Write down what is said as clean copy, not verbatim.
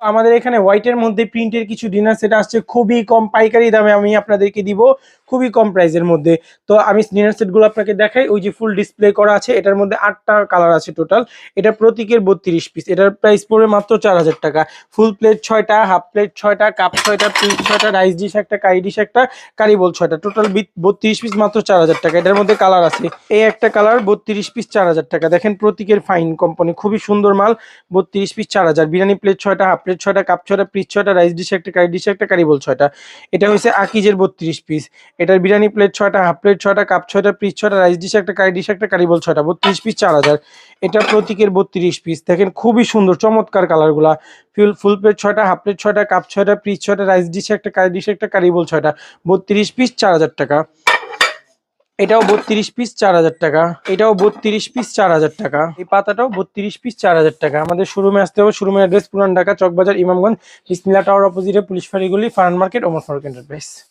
আমাদের এখানে হোয়াইটের মধ্যে প্রিন্টের কিছু ডিনার সেট আসছে খুবই কম পাইকারি দামে, আমি আপনাদেরকে দিব খুবই কম প্রাইসের মধ্যে। তো আমি ডিনার সেটগুলো আপনাকে দেখাই। ওই যে ফুল ডিসপ্লে করা আছে, এটার মধ্যে 8টা কালার আছে টোটাল। এটা প্রত্যেকের 32 পিস, এটার প্রাইস পড়বে মাত্র 4000 টাকা। ফুল প্লেট 6টা, হাফ প্লেট 6টা, কাপ 6টা, পিস 6টা, রাইস ডিশ একটা, কারি ডিশ একটা, কারি বোল 6টা, টোটাল 32 পিস মাত্র 4000 টাকা। এটার মধ্যে কালার আছে, এই একটা কালার 32 পিস 4000 টাকা। দেখেন প্রতীকের ফাইন কোম্পানি, খুবই সুন্দর মাল। 32 পিস 4000। বিরিয়ানি প্লেট 6টা, হাফ প্লেট 6টা, কাপ 6টা, পিস 6টা, রাইস ডিশ একটা, কারি ডিশ একটা, কারি বোল 6টা। এটা হচ্ছে আকিজের 32 পিস। এটার বিরিয়ানি প্লেট 6টা, হাফ প্লেট 6টা, কাপ 6টা, পিস 6টা, রাইস ডিশ একটা, কারি ডিশ একটা, কারি বোল 6টা, 32 পিস 4000। এটা প্রতীকের 32 পিস। দেখেন খুবই সুন্দর চমৎকার কালারগুলা। ফুল প্লেট 6টা, হাফ প্লেট 6টা, কাপ 6টা, পিস 6টা, রাইস ডিশ একটা, কারি ডিশ একটা, কারি বোল 6টা, 32 পিস 4000 টাকা। এটাও 32 পিস 4000 টাকা। এটাও 32 পিস 4000 টাকা। এই পাতাটাও 32 পিস 4000 টাকা। আমাদের শোরুমে আসতে হবে। শোরুমের অ্যাড্রেস পুরান ঢাকা চকবাজার, ইমামগঞ্জ, বিসমিল্লাহ টাওয়ার অপোজিটে, পুলিশ ফাঁড়িগুলি, ফারান মার্কেট, ওমর ফারুক এন্টারপ্রাইজ।